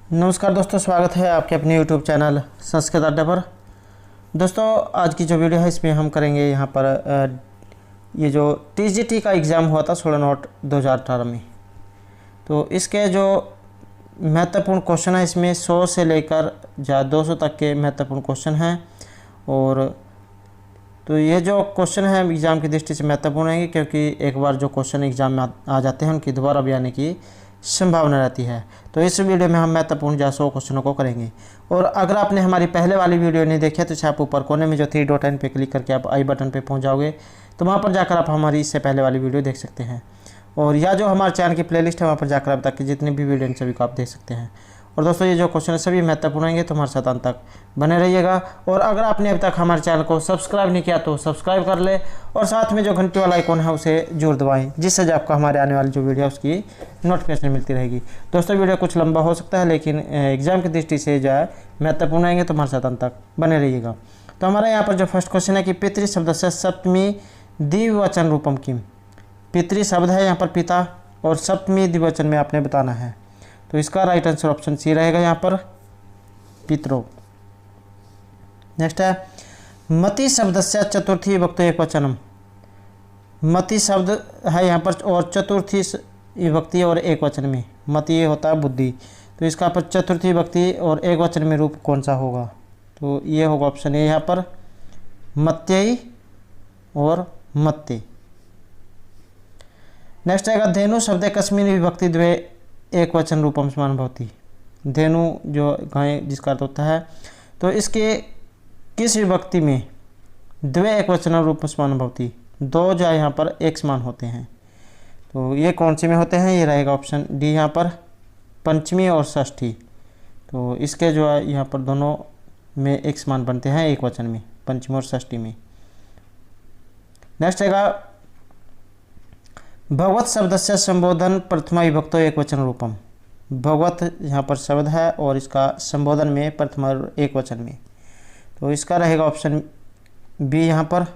नमस्कार दोस्तों, स्वागत है आपके अपने YouTube चैनल संस्कृत अड्डा पर। दोस्तों, आज की जो वीडियो है इसमें हम करेंगे यहाँ पर ये जो TGT का एग्ज़ाम हुआ था 16 नोट 2018 में, तो इसके जो महत्वपूर्ण क्वेश्चन है इसमें 100 से लेकर 200 तक के महत्वपूर्ण क्वेश्चन हैं। और तो ये जो क्वेश्चन है एग्ज़ाम की दृष्टि से महत्वपूर्ण है, क्योंकि एक बार जो क्वेश्चन एग्ज़ाम में आ जाते हैं उनकी दोबारा भी आने की संभावना रहती है। तो इस वीडियो में हम महत्वपूर्ण 100 क्वेश्चनों को करेंगे। और अगर आपने हमारी पहले वाली वीडियो नहीं देखी है तो आप ऊपर कोने में जो 3 डॉट लाइन पे क्लिक करके आप आई बटन पे पहुंच जाओगे, तो वहां पर जाकर आप हमारी इससे पहले वाली वीडियो देख सकते हैं। और या जो हमारे चैनल की प्लेलिस्ट है वहाँ पर जाकर अब तक की जितनी भी वीडियो सभी को आप देख सकते हैं। और दोस्तों, ये जो क्वेश्चन है सभी महत्वपूर्ण होंगे, तो हमारे साथ अंत तक बने रहिएगा। और अगर आपने अब तक हमारे चैनल को सब्सक्राइब नहीं किया तो सब्सक्राइब कर ले, और साथ में जो घंटी वाला आइकॉन है उसे जरूर दबाएं, जिससे जो आपको हमारे आने वाली जो वीडियो है उसकी नोटिफिकेशन मिलती रहेगी। दोस्तों, वीडियो कुछ लंबा हो सकता है, लेकिन एग्जाम की दृष्टि से जो है महत्वपूर्ण आएंगे, तो हमारे साथ अंत तक बने रहिएगा। तो हमारा यहाँ पर जो फर्स्ट क्वेश्चन है कि पितृ शब्द से सप्तमी द्विवचन रूपम किम। पितृ शब्द है यहाँ पर पिता, और सप्तमी द्विवचन में आपने बताना है। तो इसका राइट आंसर ऑप्शन सी रहेगा यहाँ पर पितरो। नेक्स्ट है मति शब्द से चतुर्थी विभक्ति एकवचनम। मति शब्द है यहाँ पर और चतुर्थी विभक्ति और एकवचन में। मति ये होता है बुद्धि, तो इसका पर चतुर्थी विभक्ति और एकवचन में रूप कौन सा होगा? तो ये होगा ऑप्शन ए यहाँ पर मत्यई और मत्ते। नेक्स्ट आएगा धेनु शब्द कस्मिन विभक्ति द्वे एक वचन रूपम समान भवती। धेनु जो गाय जिसका अर्थ होता है, तो इसके किस विभक्ति में द्वे एक वचन रूप समान भवती, दो जो यहाँ पर एक समान होते हैं। तो ये कौन से में होते हैं? ये रहेगा ऑप्शन डी यहाँ पर पंचमी और षष्ठी। तो इसके जो है यहाँ पर दोनों में एक समान बनते हैं एक वचन में, पंचमी और षष्ठी में। नेक्स्ट आएगा भगवत शब्द से संबोधन प्रथमा विभक्तो एक वचन रूपम। भगवत यहाँ पर शब्द है और इसका संबोधन में प्रथमा एक वचन में, तो इसका रहेगा ऑप्शन बी यहाँ पर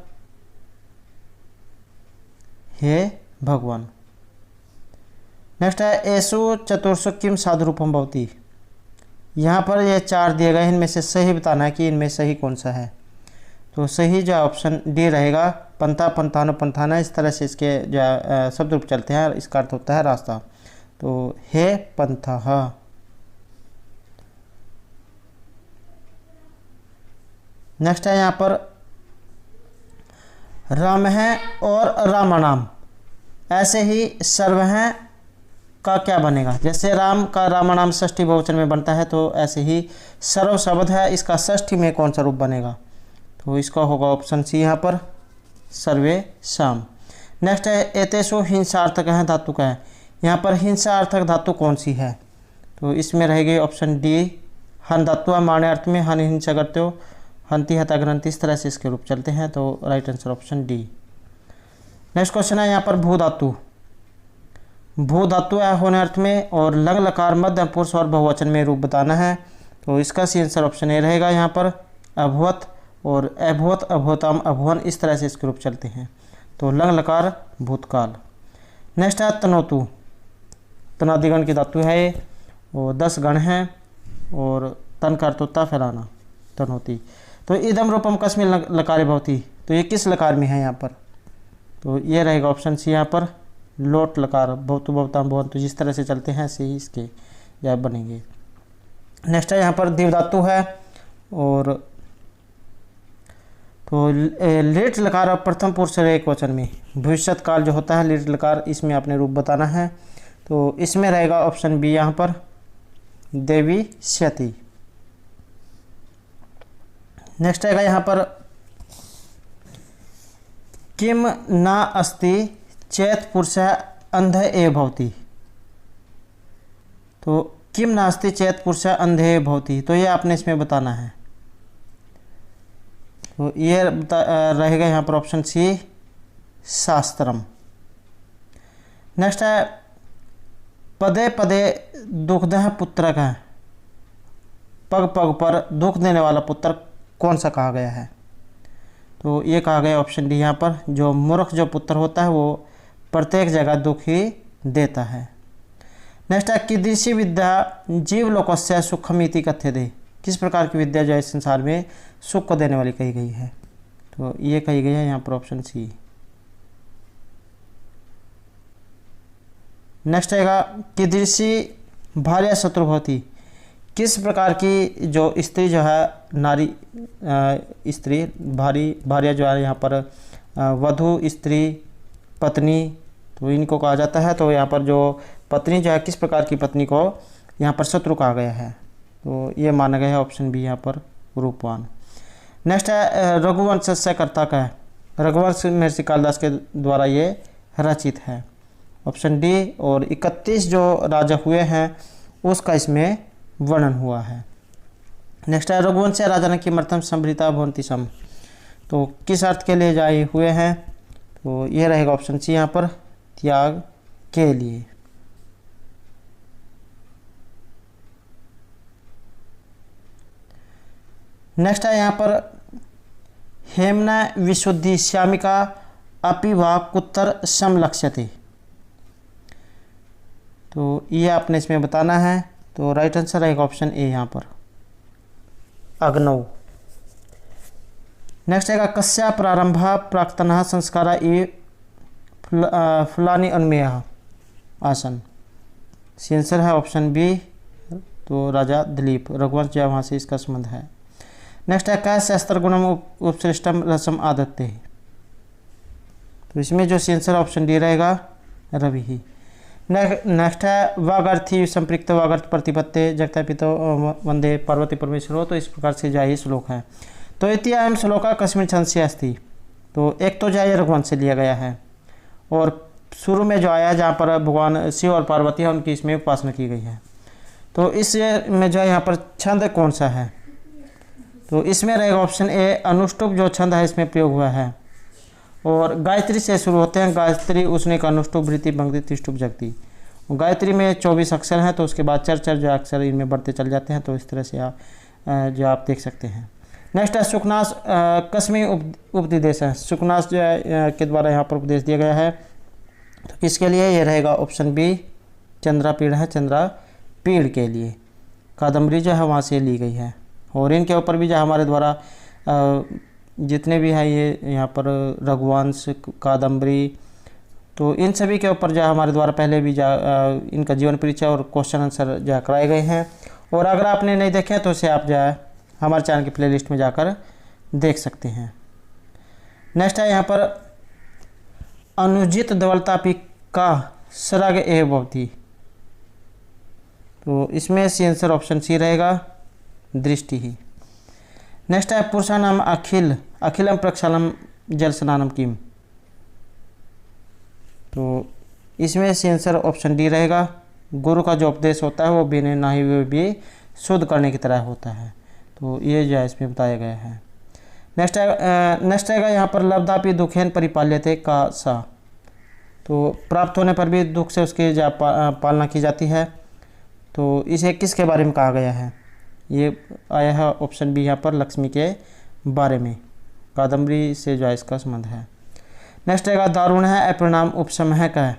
हे भगवान। नेक्स्ट है एसु चतुर्सु किम साधु रूपम भवती। यहाँ पर ये 4 दिए गए, इनमें से सही बताना है कि इनमें सही कौन सा है। तो सही जो ऑप्शन डी रहेगा पंथा पंथानो पंथाना। इस तरह से इसके जो शब्द रूप चलते हैं, इसका अर्थ होता है रास्ता। तो हे पंथा। नेक्स्ट है यहाँ पर राम है और रामानाम, ऐसे ही सर्व है का क्या बनेगा? जैसे राम का रामानाम षष्ठी बहुवचन में बनता है, तो ऐसे ही सर्व शब्द है, इसका षष्ठी में कौन सा रूप बनेगा? तो इसका होगा ऑप्शन सी यहाँ पर सर्वे शाम। नेक्स्ट है एतेषु हिंसार्थक है धातु का है। यहाँ पर हिंसार्थक धातु कौन सी है? तो इसमें रहेगी ऑप्शन डी हन धातु। माने अर्थ में हन हिंसा करते हो, हंती हता ग्रंथि, इस तरह से इसके रूप चलते हैं। तो right answer option D. Next question है यहाँ पर भू धातु। भू धातु है होने अर्थ में, और लंग लकार मध्य पुरुष और बहुवचन में रूप बताना है। तो इसका सी आंसर ऑप्शन ए रहेगा यहाँ पर अभवत और अभवत अभवताम अभवन, इस तरह से इसके रूप चलते हैं। तो लंग लकार भूतकाल। नेक्स्ट है तनोतु। तनादिगण की धातु है ये, और 10 गण हैं, और तन का अर्थ होता है फैलाना, तनोती। तो इदम रूपम कस्मिन लकारे भवती। तो ये किस लकार में है यहाँ पर? तो ये रहेगा ऑप्शन सी यहाँ पर लोट लकार। भवतु भवताम भवंतु, जिस तरह से चलते हैं ऐसे ही इसके या बनेंगे। नेक्स्ट है यहाँ पर दीव धातु है, और तो लिट लकार प्रथम पुरुष एक वचन में। भविष्यत काल जो होता है लिट लकार, इसमें आपने रूप बताना है। तो इसमें रहेगा ऑप्शन बी यहाँ पर देवी स्यति। नेक्स्ट आएगा यहाँ पर किम ना अस्ति चेत पुरुष अंध एव भवती। तो किम नास्ति चेत पुरुष अंधे भवती, तो ये आपने इसमें बताना है। तो ये रहेगा यहाँ पर ऑप्शन सी शास्त्रम। नेक्स्ट है पदे पदे दुखदह पुत्र का। पग पग पर दुख देने वाला पुत्र कौन सा कहा गया है? तो ये कहा गया ऑप्शन डी यहाँ पर जो मूर्ख जो पुत्र होता है वो प्रत्येक जगह दुख ही देता है। नेक्स्ट है कीदृशी विद्या जीवलोकस्य सुखमिति कथ्यते, किस प्रकार की विद्या जो है संसार में सुख को देने वाली कही गई है। तो ये कही गई है यहाँ पर ऑप्शन सी। नेक्स्ट आएगा कीदृशी भार्या शत्रुभवती, किस प्रकार की जो स्त्री जो है नारी स्त्री भार्या जो है यहाँ पर वधु स्त्री पत्नी, तो इनको कहा जाता है। तो यहाँ पर जो पत्नी जो है किस प्रकार की पत्नी को यहाँ पर शत्रु कहा गया है, तो ये माना गया है ऑप्शन बी यहाँ पर रूपवान। नेक्स्ट है रघुवंश कर्ता का है, रघुवंश महर्षि कालिदास के द्वारा ये रचित है, ऑप्शन डी। और 31 जो राजा हुए हैं उसका इसमें वर्णन हुआ है। नेक्स्ट है रघुवंश राजा ने किमर्थम संभृता भवन्ति सम, तो किस अर्थ के लिए जाए हुए हैं, तो ये रहेगा ऑप्शन सी यहाँ पर त्याग के लिए। नेक्स्ट है यहाँ पर हेमना विशुद्धि श्यामिका अपि वा कुत्तर समलक्ष्यते, तो ये आपने इसमें बताना है। तो राइट आंसर रहेगा ऑप्शन ए यहाँ पर अग्नौ। नेक्स्ट है कस्या प्रारंभ प्राक्तनः संस्कारा ये फलानी अन्मेय आसन, सी आंसर है ऑप्शन बी, तो राजा दिलीप रघुवंश जो वहाँ से इसका संबंध है। नेक्स्ट है क्या शास्त्र गुणम उपश्रेष्टम रसम आदत्ते, तो इसमें जो सी आंसर ऑप्शन डी रहेगा रवि ही। नेक्स्ट है वागर्थी संपृक्त वागर्थ प्रतिपत्ते जगता पितो वंदे पार्वती परमेश्वरो, तो इस प्रकार से जाए श्लोक है। तो इति अयम श्लोका कस्मिन् छंदसि अस्ति, तो एक तो जाए रघुवंश से लिया गया है और शुरू में जो आया जहाँ पर भगवान शिव और पार्वती है उनकी इसमें उपासना की गई है। तो इस में जो है यहाँ पर छंद कौन सा है, तो इसमें रहेगा ऑप्शन ए अनुष्टुप जो छंद है इसमें प्रयोग हुआ है। और गायत्री से शुरू होते हैं, गायत्री उसने का अनुष्टुप भृति भंगति त्रिष्टुप जगती। गायत्री में 24 अक्षर हैं, तो उसके बाद चर जो अक्षर इनमें बढ़ते चल जाते हैं, तो इस तरह से आप जो आप देख सकते हैं। नेक्स्ट है सुखनाश कस्मी उपदेश है, सुखनाश जो है के द्वारा यहाँ पर उपदेश दिया गया है, तो इसके लिए ये रहेगा ऑप्शन बी चंद्रापीड़ है, चंद्रापीड़ के लिए कादम्बरी जो है वहाँ से ली गई है। और इनके ऊपर भी जो हमारे द्वारा जितने भी हैं ये यहाँ पर रघुवंश कादम्बरी, तो इन सभी के ऊपर जो हमारे द्वारा पहले भी इनका जीवन परिचय और क्वेश्चन आंसर जो कराए गए हैं। और अगर आपने नहीं देखे तो उसे आप जो है हमारे चैनल की प्लेलिस्ट में जाकर देख सकते हैं। नेक्स्ट है यहाँ पर अनुजित धवलतापी का सरग ए भवती, तो इसमें सी आंसर ऑप्शन सी रहेगा दृष्टि ही। नेक्स्ट है पुरुषानाम अखिलम प्रक्षालम जल स्नानम किम, तो इसमें सी आंसर ऑप्शन डी रहेगा गुरु का जो उपदेश होता है वो बिना नहाए हुए भी शुद्ध करने की तरह होता है, तो ये जो है इसमें बताया गया है। नेक्स्ट आएगा यहाँ पर लब्धापि दुखेन परिपाल्यते का सा, तो प्राप्त होने पर भी दुख से उसकी पालना की जाती है, तो इसे किसके बारे में कहा गया है, ये आया है ऑप्शन बी यहाँ पर लक्ष्मी के बारे में, कादम्बरी से जो है इसका संबंध है। नेक्स्ट आएगा दारुण है अपरिणाम उपशम है का है,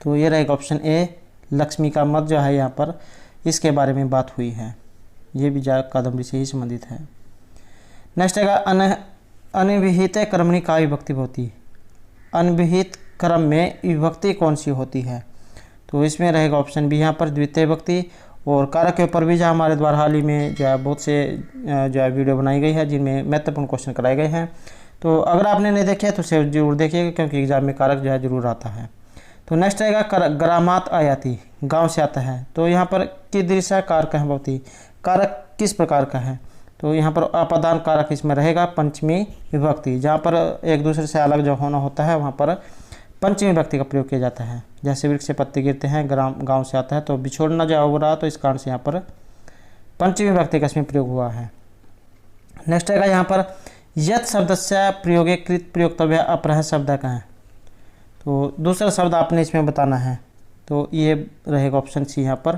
तो ये रहेगा ऑप्शन ए लक्ष्मी का मत जो है यहाँ पर इसके बारे में बात हुई है, ये भी जा कादम्बरी से ही संबंधित है। नेक्स्ट आएगा अनविहित कर्मणि का विभक्ति होती, अनविहित क्रम में विभक्ति कौन सी होती है, तो इसमें रहेगा ऑप्शन बी यहाँ पर द्वितीय विभक्ति। और कारक के ऊपर भी जो हमारे द्वारा हाल ही में जो है बहुत से जो है वीडियो बनाई गई है जिनमें महत्वपूर्ण क्वेश्चन कराए गए हैं, तो अगर आपने नहीं देखे तो उसे जरूर देखिएगा क्योंकि एग्जाम में कारक जो है जरूर आता है। तो नेक्स्ट आएगा ग्रामात आयाति गांव से आता है, तो यहाँ पर कीदृशा कारक है भवती, कारक किस प्रकार का है, तो यहाँ पर अपादान कारक इसमें रहेगा पंचमी विभक्ति, जहाँ पर एक दूसरे से अलग जो होना होता है वहाँ पर पंचमी विभक्ति का प्रयोग किया जाता है। जैसे वृक्ष से पत्ते गिरते हैं गांव से आता है, तो बिछोड़ना जो हो रहा तो इस कारण से यहाँ पर पंचमी विभक्ति का इसमें प्रयोग हुआ है। नेक्स्ट आएगा यहाँ पर यत शब्द से प्रयोगे कृत प्रयोक्तव्य अपरह शब्द का है, तो दूसरा शब्द आपने इसमें बताना है, तो ये रहेगा ऑप्शन सी यहाँ पर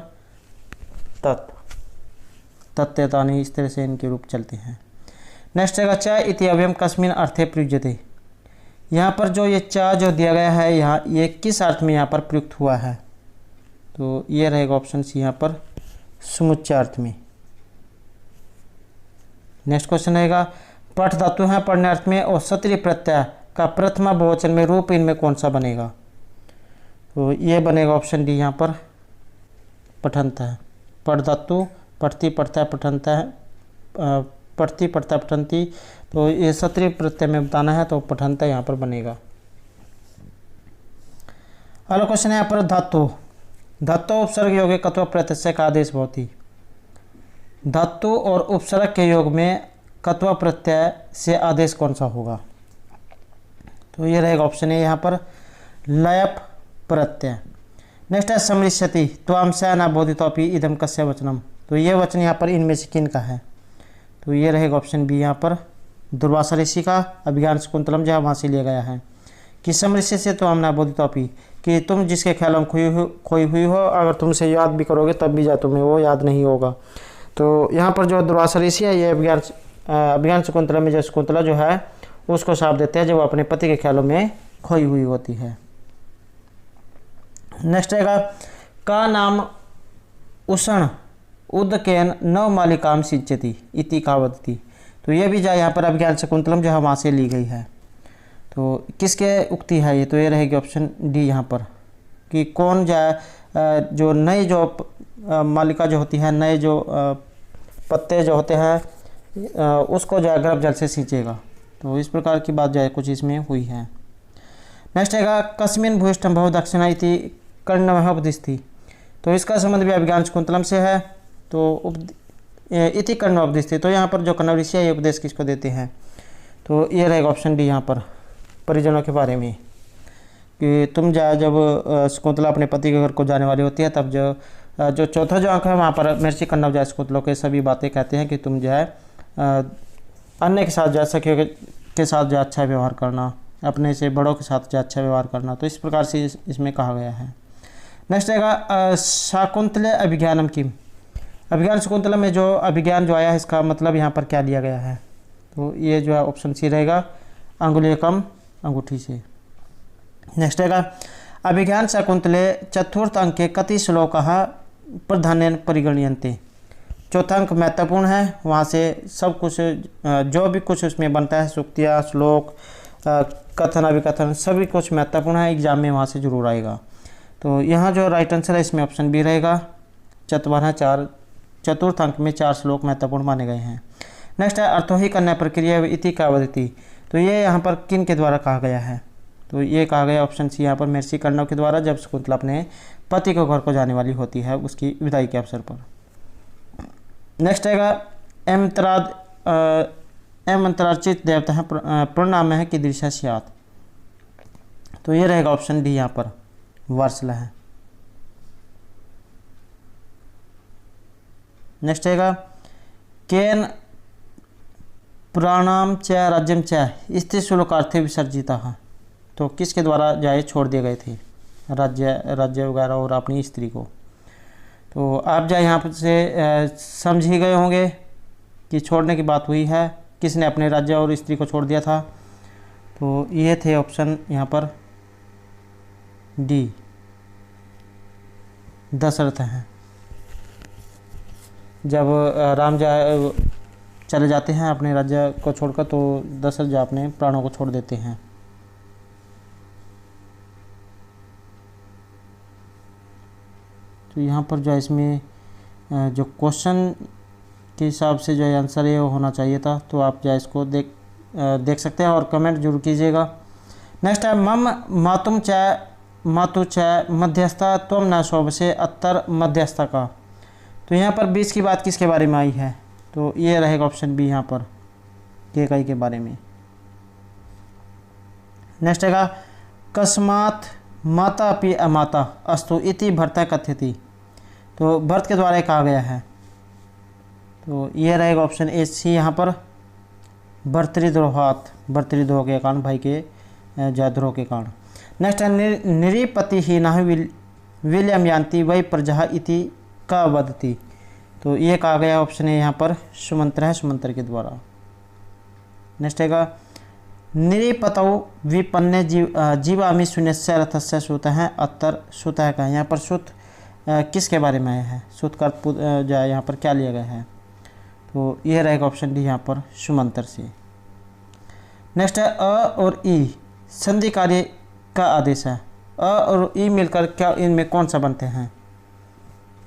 तत्तानी, इस तरह से इनके रूप चलते हैं। नेक्स्ट आएगा च इति अव्ययम कस्मिन अर्थे प्रयुज्यते, यहाँ पर जो ये च जो दिया गया है यहाँ ये किस अर्थ में यहाँ पर प्रयुक्त हुआ है, तो ये रहेगा ऑप्शन सी यहाँ पर समुच्चय अर्थ में। नेक्स्ट क्वेश्चन रहेगा पठ धातु है पढ़ने अर्थ में और सत्रीय प्रत्यय का प्रथमा बहुवचन में रूप इनमें कौन सा बनेगा? तो ये बनेगा ऑप्शन डी यहाँ पर पठंत है। पठ धातु पठती पढ़ता पठंता है, पढ़ती पढ़ता पठंती, तो ये सत्रीय प्रत्यय में बताना है तो पठंता यहाँ पर बनेगा। अगला क्वेश्चन है यहाँ पर धातु धातु उपसर्ग योग कत्व प्रत्यय का आदेश भवती। धातु और उपसर्ग के योग में कत्व प्रत्यय से आदेश कौन सा होगा? तो ये रहेगा ऑप्शन ए यहाँ पर लयप प्रत्यय। नेक्स्ट है समृष्यति त्वाम स न बोधितोपि इदम कस्य वचनम। तो ये वचन यहाँ पर इनमें से किन का है? तो ये रहेगा ऑप्शन बी यहाँ पर दुर्वासा ऋषि का अभिज्ञान शकुंतलम जहाँ वहाँ से लिया गया है कि समृष्य से त्वाम न बोधितोपि, कि तुम जिसके ख्यालों में खोई हुई हो अगर तुमसे याद भी करोगे तब भी जा तुम्हें वो याद नहीं होगा। तो यहाँ पर जो दुर्वासा ऋषि है ये अभिज्ञान शकुंतला में जो शकुंतला जो है उसको शाप देते हैं जब वो अपने पति के ख्यालों में खोई हुई होती है। नेक्स्ट रहेगा का नाम उषण उदकेन नव मालिकाम सिंचती इति का वदती। तो ये भी जाए यहाँ पर अभिज्ञान शकुंतलम जो है वहाँ से ली गई है। तो किसके उक्ति है ये? तो ये रहेगी ऑप्शन डी यहाँ पर कि कौन जाए जो नई जो मालिका जो होती है, नए जो पत्ते जो होते हैं उसको जो है गर्भ जल से सींचेगा। तो इस प्रकार की बात जो है कुछ इसमें हुई है। नेक्स्ट रहेगा कस्मिन भूष्टम बहु दक्षिणा इति कर्णवः उपदिष्टि। तो इसका संबंध भी अभिज्ञान शकुंतलम से है। तो इति कर्ण उपदिष्टि, तो यहाँ पर जो कण्व ऋषि है ये उपदेश किसको देते हैं? तो ये रहेगा ऑप्शन डी यहाँ पर परिजनों के बारे में कि तुम जब शकुंतला अपने पति के घर को जाने वाली होती है तब जो चौथा जो अंक है वहाँ पर महर्षि कण्व जो है शकुंतला के सभी बातें कहते हैं कि तुम जो है अन्य के साथ जो सखियों के साथ जो अच्छा व्यवहार करना, अपने से बड़ों के साथ जो अच्छा व्यवहार करना। तो इस प्रकार से इसमें कहा गया है। नेक्स्ट रहेगा शाकुंतले अभिज्ञानम किम। अभिज्ञान शकुंतला में जो अभिज्ञान जो आया है इसका मतलब यहाँ पर क्या लिया गया है? तो ये जो है ऑप्शन सी रहेगा अंगुलीयकम अंगूठी से। नेक्स्ट रहेगा अभिज्ञान शाकुंतले चतुर्थ अंक के कति श्लोकः प्राधान्येन परिगण्यन्ते। चौथा अंक महत्वपूर्ण है, वहाँ से सब कुछ जो भी कुछ उसमें बनता है सूक्तियाँ श्लोक कथन अभिकथन सभी कुछ महत्वपूर्ण है, एग्जाम में वहाँ से जरूर आएगा। तो यहाँ जो राइट आंसर है इसमें ऑप्शन बी रहेगा चतुर्थ अंक में 4 श्लोक महत्वपूर्ण माने गए हैं। नेक्स्ट है अर्थोही कन्या प्रक्रिया इति का वदति। तो ये यहाँ पर किन के द्वारा कहा गया है? तो ये कहा गया ऑप्शन सी यहाँ पर महर्षि कण्व के द्वारा जब शकुंतला अपने पति के घर को जाने वाली होती है उसकी विदाई के अवसर पर। नेक्स्ट रहेगा एम अंतरार्चित देवता है प्रणाम है कि दृश्य स्यात्। तो ये रहेगा ऑप्शन डी यहाँ पर वर्षला है। नेक्स्ट रहेगा केन प्राणाम च राज्यम च स्त्री शुल्कार्थे विसर्जिता। तो किसके द्वारा जाए छोड़ दिए गए थे राज्य वगैरह और अपनी स्त्री को? तो आप जाए यहाँ से समझ ही गए होंगे कि छोड़ने की बात हुई है, किसने अपने राज्य और स्त्री को छोड़ दिया था। तो ये थे ऑप्शन यहाँ पर डी दशरथ हैं। जब राम चले जाते हैं अपने राज्य को छोड़कर तो दशरथ जो अपने प्राणों को छोड़ देते हैं। तो यहाँ पर जो है इसमें जो क्वेश्चन के हिसाब से जो आंसर है वो होना चाहिए था। तो आप जो इसको देख सकते हैं और कमेंट जरूर कीजिएगा। नेक्स्ट है मम मातुम च मातु च मध्यस्था त्वम न शोभ से अत्तर मध्यस्था का। तो यहाँ पर बीच की बात किसके बारे में आई है? तो ये रहेगा ऑप्शन बी यहाँ पर केकई के बारे में। नेक्स्ट रहेगा कस्मात् माता अपि अमाता अस्तु इति भर्ता कथ्यति। तो भर्त के द्वारा कहा गया है। तो ये रहेगा ऑप्शन ए सी यहाँ पर भर्तृद्रोहात, भर्तृद्रोह के कारण, भाई के जाद्रोह के कारण। नेक्स्ट है निरीपति ही न विलियम यान्ति वही प्रजा इति का वदति। तो ये कहा गया ऑप्शन है यहाँ पर सुमंत्र है, सुमंत्र के द्वारा। नेक्स्ट है निरीपतौ विपन्ने जीवामी शून्यस्य रथस्य सुत है अत्तर सुत है का। यहाँ पर सुत किसके बारे में आया है, सुत का अर्थ जो है यहाँ पर क्या लिया गया है, तो यह रहेगा ऑप्शन डी यहाँ पर सुमंतर से। नेक्स्ट है अ और ई संधि कार्य का आदेश है। अ और ई मिलकर क्या इनमें कौन सा बनते हैं,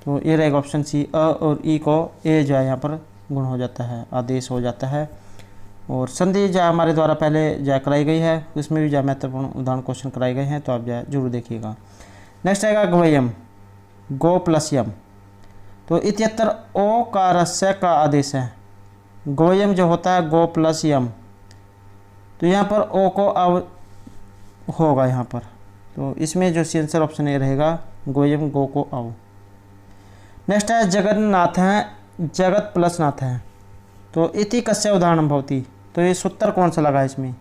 तो ये रहेगा ऑप्शन सी, अ और ई को ए जो है यहाँ पर गुण हो जाता है, आदेश हो जाता है। और संधि जो हमारे द्वारा पहले जो कराई गई है उसमें भी जो महत्वपूर्ण उदाहरण क्वेश्चन कराए गए हैं, तो आप जो जरूर देखिएगा। नेक्स्ट आएगा गवयम, गो प्लस यम, तो इत्यत्र ओ का रस्य का आदेश है। गोयम जो होता है गो प्लस यम, तो यहाँ पर ओ को अब होगा यहाँ पर, तो इसमें जो आंसर ऑप्शन ए रहेगा गोयम गो को आओ। नेक्स्ट है जगन्नाथ है, जगत प्लस नाथ है, तो इति कस्य उदाहरण भवती, तो ये सूत्र कौन सा लगा इसमें,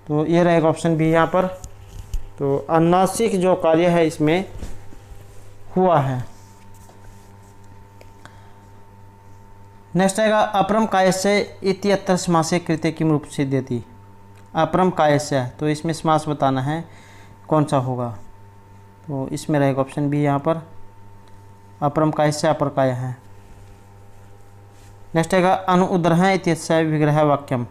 तो ये रहेगा ऑप्शन बी यहाँ पर। तो अनुनासिक जो कार्य है इसमें हुआ है। नेक्स्ट आएगा अपरम कायस्य इत्यत्र समासे कृत्य किम रूप से देती। अपरम कायस्य, तो इसमें समास बताना है कौन सा होगा, तो इसमें रहेगा ऑप्शन बी यहाँ पर, अपरम कायस्य अपर काय है। नेक्स्ट आएगा अनुउद्रह इत्यस्य विग्रह वाक्यम,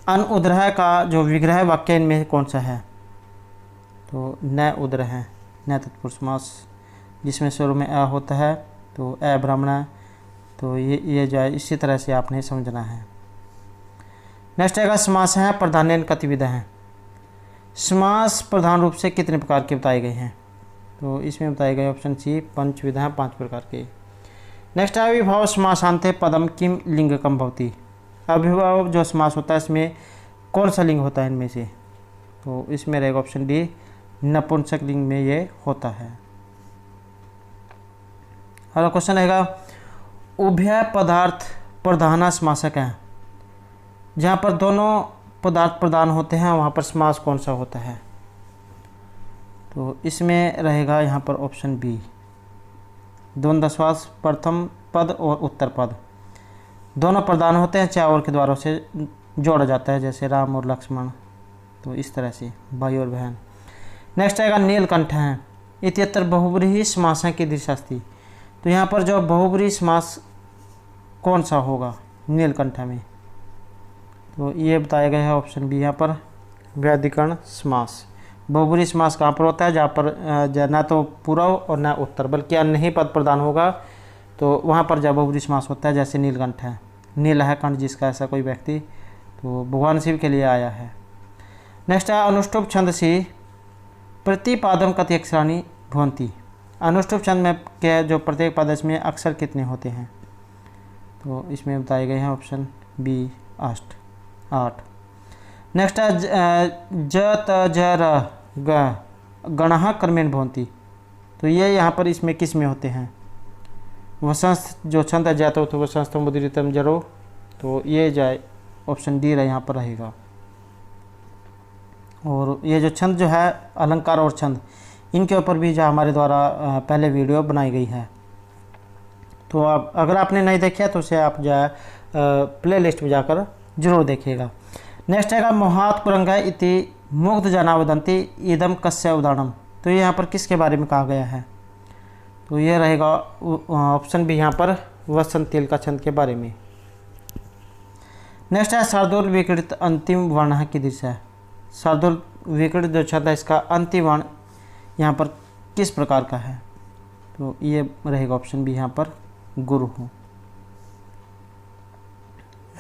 अनुउद्रह का जो विग्रह वाक्य इनमें कौन सा है, तो न उद्रह, न तत्पुरुष समास जिसमें शुरू में अ होता है, तो अ ब्राह्मण है, तो ये जो है इसी तरह से आपने समझना है। नेक्स्ट आएगा समास है प्रधान कतिविध हैं, समास प्रधान रूप से कितने प्रकार के बताए गए हैं, तो इसमें बताए गए ऑप्शन सी पंचविधा हैं, 5 प्रकार के। नेक्स्ट है अभिभाव समासांते पदम किम लिंगकम भवती, अभिभाव जो समास होता है इसमें कौन सा लिंग होता है इनमें से, तो इसमें रहेगा ऑप्शन डी नपुंसक लिंग में ये होता है। अगला क्वेश्चन रहेगा उभय पदार्थ प्रधाना समासक है, जहाँ पर दोनों पदार्थ प्रधान होते हैं वहाँ पर समास कौन सा होता है, तो इसमें रहेगा यहाँ पर ऑप्शन बी द्वंद्वश्वास, प्रथम पद और उत्तर पद दोनों प्रधान होते हैं, चार के द्वारों से जोड़ा जाता है, जैसे राम और लक्ष्मण, तो इस तरह से भाई और बहन। नेक्स्ट आएगा नीलकंठ है इत्यत्र बहुब्रीहि समास की दृशास्ती, तो यहाँ पर जो बहुब्रीहि समास कौन सा होगा नीलकंठ में, तो ये बताया गया है ऑप्शन बी यहाँ पर व्याधिकरण समास। बहुब्रीहि समास कहाँ पर होता है, जहाँ पर ना तो पूर्व और ना उत्तर बल्कि अन्य ही पद प्रदान होगा, तो वहाँ पर जब बहुब्रीहि समास होता है, जैसे नीलकंठ है, नील है कंठ जिसका ऐसा कोई व्यक्ति, तो भगवान शिव के लिए आया है। नेक्स्ट है अनुष्टुप छंद से प्रतिपादम कति अक्षराणि भवन्ति, अनुष्टुप छंद में के जो प्रत्येक पद में अक्षर कितने होते हैं, तो इसमें बताए गए हैं ऑप्शन बी 8। नेक्स्ट है ज त ज र ग गणः क्रमेण भवन्ति, तो ये यहाँ पर इसमें किस में होते हैं, वसंत जो छंद है जातो तो वसंत मुद्रितम जरो, तो ये जाए ऑप्शन डी यहाँ पर रहेगा। और ये जो छंद जो है अलंकार और छंद इनके ऊपर भी जो हमारे द्वारा पहले वीडियो बनाई गई है, तो आप अगर आपने नहीं देखा तो उसे आप जो है प्ले लिस्ट में जाकर जरूर देखिएगा। नेक्स्ट है मोहात कुरंग इति मुग्ध जना वदंती इदम कस्य उदाहरणम, तो ये यहाँ पर किसके बारे में कहा गया है, तो ये रहेगा ऑप्शन बी यहाँ पर वसंत तेल का छंद के बारे में। नेक्स्ट है शार्दूल विकृत अंतिम वर्ण की दिशा है, शार्दूल विकृत जो छंद है इसका अंतिम वर्ण यहाँ पर किस प्रकार का है, तो ये रहेगा ऑप्शन बी यहाँ पर गुरु हो।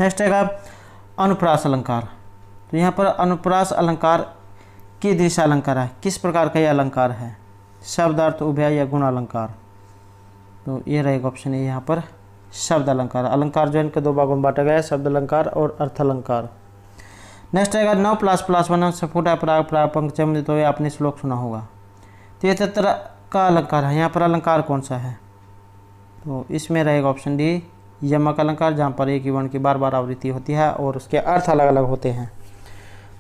नेक्स्ट है अनुप्रास अलंकार, तो यहाँ पर अनुप्रास अलंकार की दिशा अलंकार है, किस प्रकार का यह अलंकार है, शब्दार्थ उभय या गुण अलंकार, तो ये रहेगा ऑप्शन है यहाँ पर शब्द अलंकार। अलंकार जो इनके 2 भागों में बांटा गया है, शब्द अलंकार और अर्थ अलंकार। नेक्स्ट आएगा 9++1 सफुट प्राग प्राग पंक्चम, तो ये आपने श्लोक सुना होगा, तो ये तत्र का अलंकार है, यहाँ पर अलंकार कौन सा है, तो इसमें रहेगा ऑप्शन डी यमक अलंकार, जहाँ पर एक ही वर्ण की बार बार आवृत्ति होती है और उसके अर्थ अलग अलग होते हैं,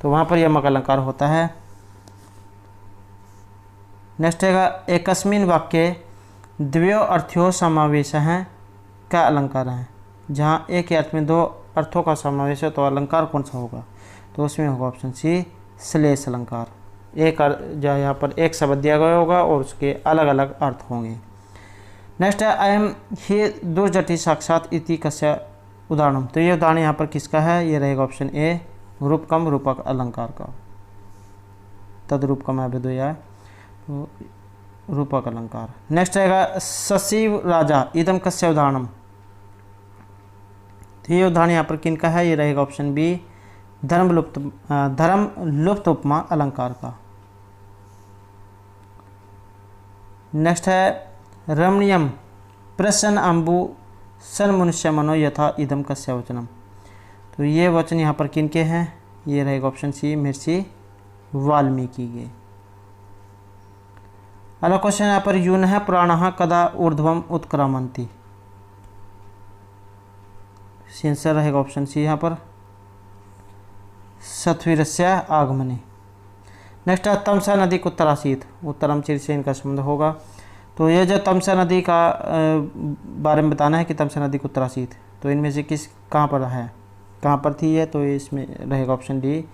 तो वहाँ पर यमक अलंकार होता है। नेक्स्ट है एकस्मिन वाक्य द्वयो अर्थ्यो समावेश हैं का अलंकार है, जहाँ एक ही अर्थ में 2 अर्थों का समावेश है, तो अलंकार कौन सा होगा, तो उसमें होगा ऑप्शन सी श्लेष अलंकार। एक जो यहाँ पर एक शब्द दिया गया होगा और उसके अलग अलग अर्थ होंगे, नेक्स्ट है अयम ही दुर्जटि साक्षात इति कस्य उदाहरणम। तो ये उदाहरण यहाँ पर किसका है, ये रहेगा ऑप्शन ए रूपकम रूपक अलंकार का। तद्रूपकम अभिधेय तो रूपक अलंकार। नेक्स्ट रहेगा सशिव राजा इदम कस्य उदाहरणम। तो ये उदाहरण यहाँ पर किनका है, ये रहेगा ऑप्शन बी धर्म लुप्त उपमा अलंकार का। नेक्स्ट है रमणीयम प्रसन्न अम्बु सन मनुष्य मनो यथा इदम कस्य वचनम। तो ये वचन यहाँ पर किनके हैं, ये रहेगा ऑप्शन सी महर्षि वाल्मीकि के। अगला क्वेश्चन यहाँ पर यून है पुराण कदा ऊर्ध्वम उत्क्रामंती। आंसर रहेगा ऑप्शन सी यहाँ पर सत्वीरस्य आगमने। नेक्स्ट है तमसा नदी को उत्तरासीत, उत्तरम चिर से इनका संबंध होगा। तो ये जो तमसा नदी का बारे में बताना है कि तमसा नदी को उत्तरासीत, तो इनमें से किस कहाँ पर है, कहाँ पर थी ये, तो इसमें रहेगा ऑप्शन डी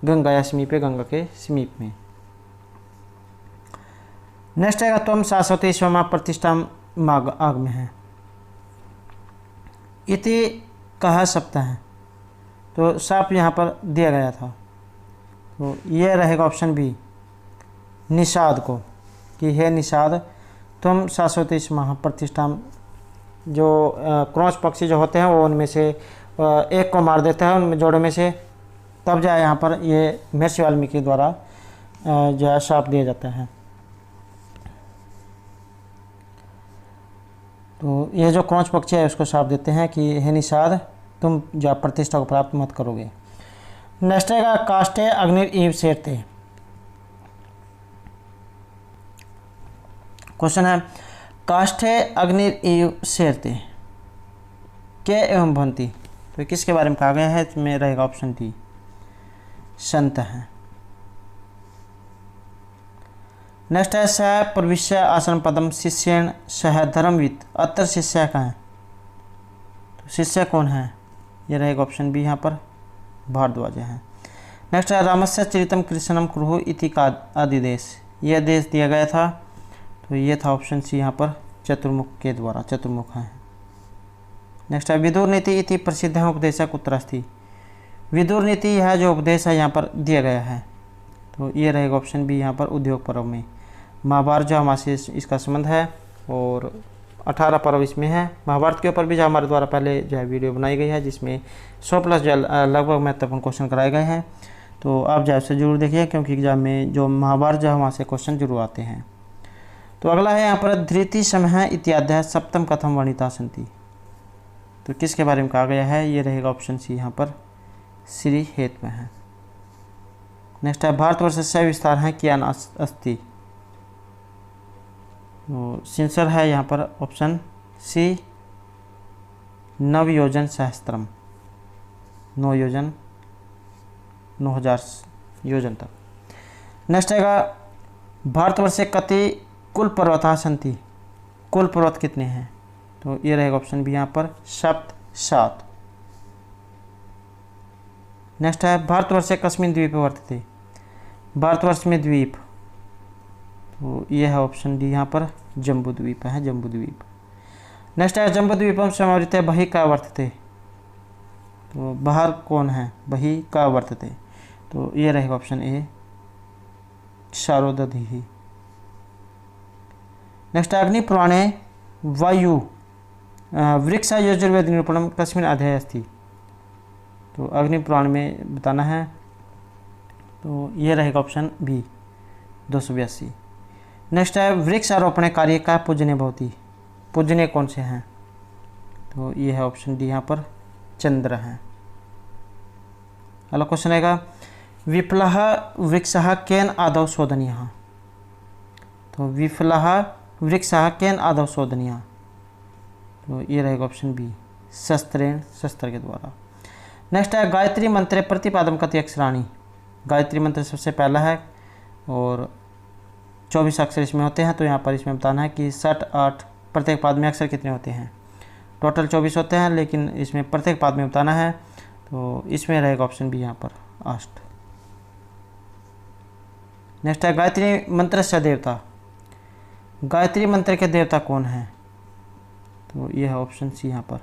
गंगा या समीप, गंगा के समीप में। नेक्स्ट है त्वम शाश्वती स्वमा प्रतिष्ठा आग में है। इति कहा शब्द है, तो साप यहाँ पर दिया गया था, तो ये रहेगा ऑप्शन बी निषाद को, कि हे निषाद तुम शाश्वती स्वमा प्रतिष्ठा। जो क्रॉच पक्षी जो होते हैं वो उनमें से एक को मार देता है उनमें जोड़ों में से, तब जो है यहाँ पर ये महर्षि वाल्मीकि द्वारा जो है शाप दिया जाता है। तो ये जो क्रॉच पक्षी है उसको शाप देते हैं कि हे निषाद तुम जो प्रतिष्ठा को प्राप्त मत करोगे। नेक्स्ट है काष्ठे अग्निर ईव शेरते। क्वेश्चन है काष्ठे अग्निर ईव शेरते के एवं भवंती। तो किसके बारे में कहा गया है, इसमें रहेगा ऑप्शन डी संत है। नेक्स्ट है सह प्रविश्य आसन पदम शिष्यन सह धर्मविद। अत्र शिष्य का है, तो शिष्य कौन है, ये रहेगा ऑप्शन बी यहाँ पर भारद्वाज है। नेक्स्ट है रामस्य चरितम कृष्णम कुरु इति का आदिदेश। यह देश दिया गया था, तो ये था ऑप्शन सी यहाँ पर चतुर्मुख के द्वारा, चतुर्मुख है। नेक्स्ट है विदुर नीति इति प्रसिद्ध है उपदेशक उत्तरास्थी। विदुर नीति यह जो उपदेश है यहाँ पर दिया गया है, तो ये रहेगा ऑप्शन बी यहाँ पर उद्योग पर्व में। महाभारत जो हमारे इसका संबंध है और 18 पर्व इसमें है। महाभारत के ऊपर भी जो हमारे द्वारा पहले जो है वीडियो बनाई गई है जिसमें 100 प्लस जो लगभग महत्वपूर्ण क्वेश्चन कराए गए हैं, तो आप जो है जरूर देखिए क्योंकि एग्जाम में जो महाभारत जो है वहाँ से क्वेश्चन जरूर आते हैं। तो अगला है यहाँ पर धृति समय इत्यादि सप्तम कथम वर्णिता संति। तो किसके बारे में कहा गया है, ये रहेगा ऑप्शन सी यहाँ पर श्री हेत में है। नेक्स्ट है भारतवर्ष से विस्तार है कियान अस्ति। तो सिंसर है यहाँ पर ऑप्शन सी नवयोजन सहस्त्रम, 9 योजन 9000 योजन तक। नेक्स्ट है भारतवर्ष कति कुल पर्वता संति। कुल पर्वत कितने हैं, तो ये रहेगा ऑप्शन बी यहाँ पर 7। नेक्स्ट है भारतवर्ष कस्मिन द्वीप वर्तते। भारतवर्ष में द्वीप, तो ये है ऑप्शन डी यहाँ पर जम्बू द्वीप है, जम्बू द्वीप। नेक्स्ट है जम्बू द्वीपम समावृत बहि का वर्तते। तो बाहर कौन है, बहि का वर्तते, तो ये रहेगा ऑप्शन ए शारोदधि। नेक्स्ट है अग्नि पुराणे वायु वृक्ष यजुर्वेद निरूपणम कस्मिन अध्याय अस्ति। तो अग्नि पुराण में बताना है, तो ये रहेगा ऑप्शन बी 282। नेक्स्ट है वृक्ष आरोपण कार्य का पूजने भवती। पूजने कौन से हैं, तो ये है ऑप्शन डी यहाँ पर चंद्र है। अगला क्वेश्चन रहेगा विफलः वृक्षः केन आदौ शोधनीयः। तो विफलः वृक्षः केन आदौ शोधनीयः, तो ये रहेगा ऑप्शन बी शस्त्रेण, शस्त्र के द्वारा। नेक्स्ट है गायत्री मंत्र प्रतिपादम कति अक्षराणी। गायत्री मंत्र सबसे पहला है और 24 अक्षर इसमें होते हैं, तो यहाँ पर इसमें बताना है कि 60-8 प्रत्येक पाद में अक्षर कितने होते हैं। टोटल 24 होते हैं, लेकिन इसमें प्रत्येक पाद में बताना है, तो इसमें रहेगा ऑप्शन बी यहाँ पर 8। नेक्स्ट है गायत्री मंत्र से देवता। गायत्री मंत्र के देवता कौन हैं, तो ये है ऑप्शन सी यहाँ पर,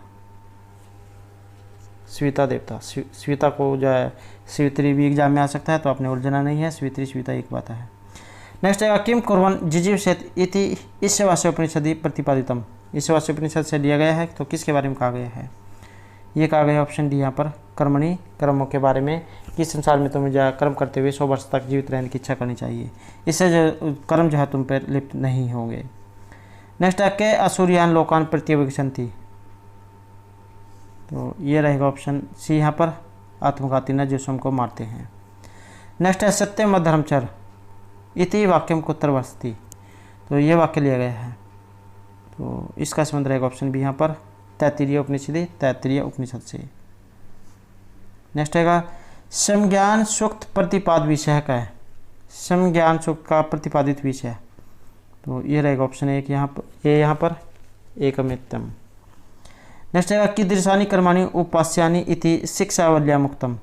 स्विता देवता। स्विता को जो है स्वित्री भी एग्जाम में आ सकता है, तो आपने उलझना नहीं है, स्वित्री स्विता एक बात है। नेक्स्ट है किम कुर्वन् जिजीविषेत् इति ईशावास्य उपनिषदि प्रतिपादितम। ईशावास्य उपनिषद से लिया गया है, तो किसके बारे में कहा गया है? ये कहा गया ऑप्शन डी यहाँ पर, कर्मणि, कर्मों के बारे में, कि संसार में तुम्हें जो कर्म करते हुए 100 वर्ष तक जीवित रहने की इच्छा करनी चाहिए, इससे जो कर्म जो है तुम पर लिप्त नहीं होंगे। नेक्स्ट है के असुरियान लोकान प्रत्यभिगछन्ति। तो ये रहेगा ऑप्शन सी यहाँ पर, आत्मघाती न जो स्वयं को मारते हैं। नेक्स्ट है सत्यम धर्मचर इति वाक्यम कुत्रवस्ति। तो ये वाक्य लिया गया है, तो इसका संबंध रहेगा ऑप्शन बी यहाँ पर, तैत्तिरीय उपनिषद, तैत्तिरीय उपनिषद से। नेक्स्ट रहेगा समज्ञान सूक्त प्रतिपाद विषय का है, समज्ञान सूक्त का प्रतिपादित विषय, तो ये रहेगा ऑप्शन एक यहाँ पर, ये यहाँ पर एकमित्यम। नेक्स्ट रहेगा कीदृशानि कर्माणि उपास्यानि इति शिक्षावल्या मुक्तम।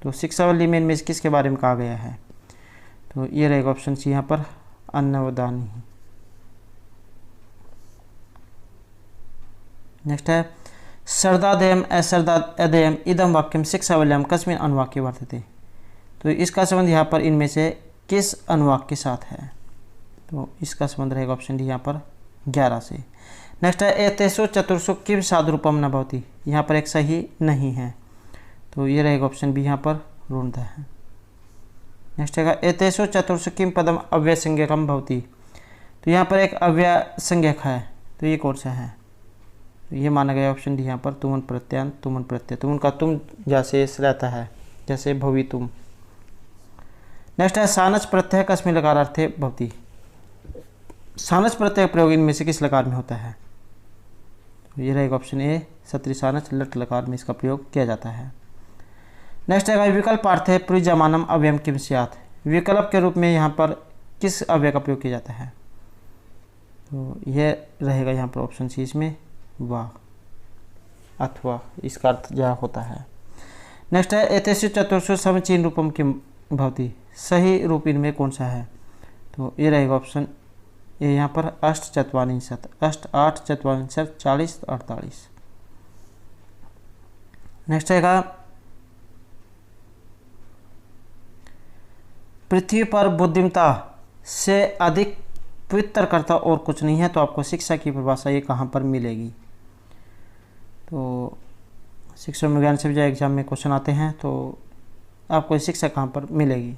तो शिक्षावली में इनमें से किसके बारे में कहा गया है? तो ये रहेगा ऑप्शन सी यहाँ पर, अन्नवदानी। नेक्स्ट है सर्दादेयम असर्दादेयम इदम वाक्यम शिक्षावल्याम कस्मिन् अनुवाक्ये वर्तते। तो इसका संबंध यहाँ पर इनमें से किस अनुवाक के साथ है? तो इसका संबंध रहेगा ऑप्शन डी यहाँ पर 11 से। नेक्स्ट है एतेषु चतुर्षु किम साधुरूपम न भवति। यहाँ पर एक सही नहीं है, तो ये रहेगा ऑप्शन बी यहाँ पर ऋणतः है। नेक्स्ट है एतेषु चतुर्षु किम पदम अव्ययसंज्ञकम भवति। तो यहाँ पर एक अव्ययसंज्ञक है, तो ये कौन सा है? तो ये माना गया ऑप्शन डी यहाँ पर, तुमन प्रत्यय, तुमन प्रत्यय, तुमन का तुम जैसे रहता है, जैसे भवी तुम। नेक्स्ट है सानच प्रत्यय कस्मिन् लकारार्थे भवति। सानच प्रत्यय प्रयोग इनमें से किस लकार में होता है? तो ये रहेगा ऑप्शन ए, सत्री सानच लट लकार में इसका प्रयोग किया जाता है। नेक्स्ट है विकल्पार्थे प्रयुज्यमानम अव्ययम किम स्यात्। विकल्प के रूप में यहाँ पर किस अव्यय का प्रयोग किया जाता है? तो ये रहेगा यहाँ पर ऑप्शन सी, इसमें वाह अथवा, इसका अर्थ जहाँ होता है। नेक्स्ट है एतेषु चतुर्षु समचीन रूपम किम भवति। सही रूप इनमें कौन सा है? तो ये रहेगा ऑप्शन ए यहाँ पर, अष्ट चत्वारिंशत्, अष्ट 8 चत्वारिंशत् 40 48। नेक्स्ट रहेगा पृथ्वी पर बुद्धिमता से अधिक पवित्र करता और कुछ नहीं है। तो आपको शिक्षा की परिभाषा ये कहाँ पर मिलेगी? तो शिक्षा विज्ञान से जो एग्जाम में क्वेश्चन आते हैं, तो आपको शिक्षा कहाँ पर मिलेगी?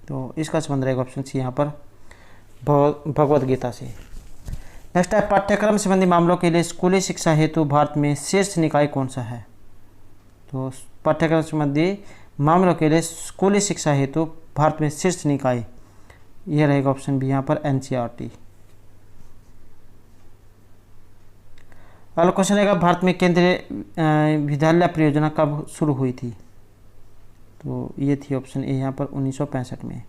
तो इसका संबंध रहेगा ऑप्शन सी यहाँ पर, भगवद गीता से। नेक्स्ट है पाठ्यक्रम संबंधी मामलों के लिए स्कूली शिक्षा हेतु भारत में शीर्ष निकाय कौन सा है? तो पाठ्यक्रम संबंधी मामलों के लिए स्कूली शिक्षा हेतु भारत में शीर्ष निकाय, यह रहेगा ऑप्शन बी यहाँ पर, एनसीईआरटी। अगला क्वेश्चन रहेगा भारत में केंद्रीय विद्यालय परियोजना कब शुरू हुई थी? तो ये थी ऑप्शन ए यहाँ पर 1965 में।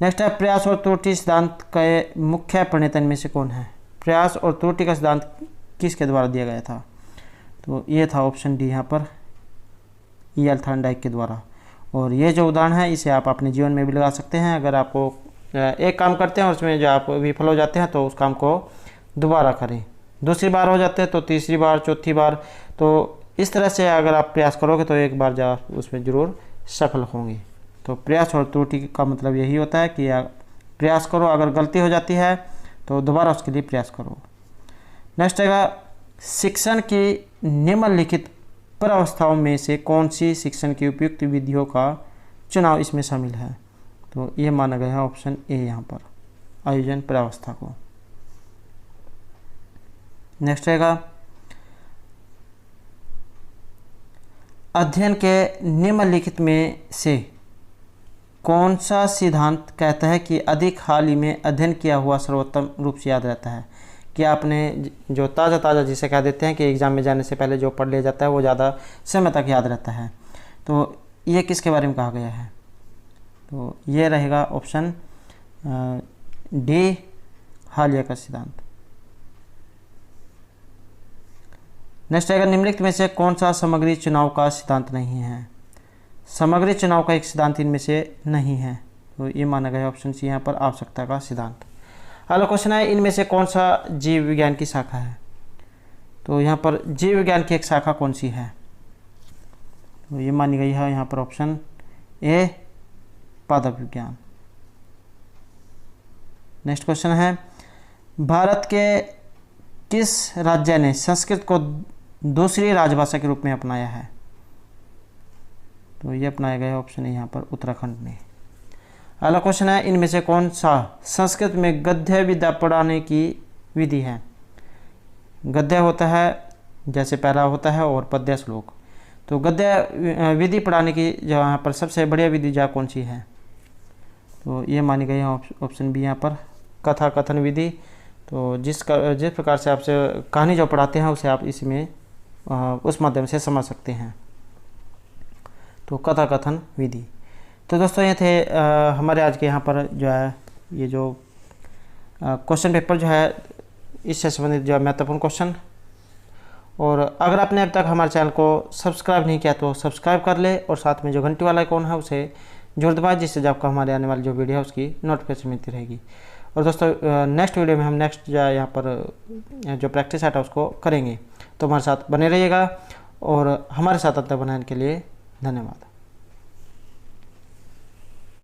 नेक्स्ट है प्रयास और त्रुटि सिद्धांत के मुख्य प्रणेता में से कौन है? प्रयास और त्रुटि का सिद्धांत किसके द्वारा दिया गया था? तो ये था ऑप्शन डी यहाँ पर, E.L. थॉर्नडाइक के द्वारा। और ये जो उदाहरण है इसे आप अपने जीवन में भी लगा सकते हैं। अगर आपको एक काम करते हैं और उसमें जो आप विफल हो जाते हैं, तो उस काम को दोबारा करें, दूसरी बार हो जाते हैं तो तीसरी बार, चौथी बार, तो इस तरह से अगर आप प्रयास करोगे तो एक बार जो उसमें ज़रूर सफल होंगे। तो प्रयास और त्रुटि का मतलब यही होता है कि प्रयास करो, अगर गलती हो जाती है तो दोबारा उसके लिए प्रयास करो। नेक्स्ट है शिक्षण की निम्नलिखित प्रावस्थाओं में से कौन सी शिक्षण की उपयुक्त विधियों का चुनाव इसमें शामिल है? तो ये माना गया है ऑप्शन ए यहाँ पर, आयोजन प्रावस्था को। नेक्स्ट रहेगा अध्ययन के निम्नलिखित में से कौन सा सिद्धांत कहता है कि अधिक हाल ही में अध्ययन किया हुआ सर्वोत्तम रूप से याद रहता है? कि आपने जो ताज़ा जिसे कह देते हैं कि एग्ज़ाम में जाने से पहले जो पढ़ लिया जाता है वो ज़्यादा समय तक याद रहता है, तो ये किसके बारे में कहा गया है? तो ये रहेगा ऑप्शन डी, हालिया का सिद्धांत। नेक्स्ट रहेगा निम्नलिखित में से कौन सा सामग्री चुनाव का सिद्धांत नहीं है? सामग्री चुनाव का एक सिद्धांत इनमें से नहीं है, तो ये माना गया ऑप्शन सी यहाँ पर, आवश्यकता का सिद्धांत। अगला क्वेश्चन है इनमें से कौन सा जीव विज्ञान की शाखा है? तो यहाँ पर जीव विज्ञान की एक शाखा कौन सी है? तो ये मानी गई है यहाँ पर ऑप्शन ए पादप विज्ञान। नेक्स्ट क्वेश्चन है, भारत के किस राज्य ने संस्कृत को दूसरी राजभाषा के रूप में अपनाया है? तो ये अपनाया गया ऑप्शन है यहाँ पर उत्तराखंड ने। अगला क्वेश्चन है, इनमें से कौन सा संस्कृत में गद्य विद्या पढ़ाने की विधि है? गद्य होता है जैसे पहला होता है और पद्य श्लोक। तो गद्य विधि पढ़ाने की जो यहाँ पर सबसे बढ़िया विधि जो कौन सी है? तो ये मानी गई है ऑप्शन बी यहाँ पर कथा कथन विधि। तो जिस प्रकार से आपसे कहानी जो पढ़ाते हैं उसे आप इसमें उस माध्यम से समझ सकते हैं। तो कथा कथन विधि। तो दोस्तों ये थे हमारे आज के यहाँ पर जो है ये जो क्वेश्चन पेपर जो है इससे संबंधित जो महत्वपूर्ण क्वेश्चन। और अगर आपने अब तक हमारे चैनल को सब्सक्राइब नहीं किया तो सब्सक्राइब कर ले और साथ में जो घंटी वाला आइकॉन है उसे जोड़ दबाएं, जिससे जब आपको हमारे आने वाली जो वीडियो है उसकी नोटिफिकेशन मिलती रहेगी। और दोस्तों नेक्स्ट वीडियो में हम नेक्स्ट जो यहाँ पर जो प्रैक्टिस है उसको करेंगे। तो हमारे साथ बने रहिएगा और हमारे साथ अब तक बनाने के लिए धन्यवाद।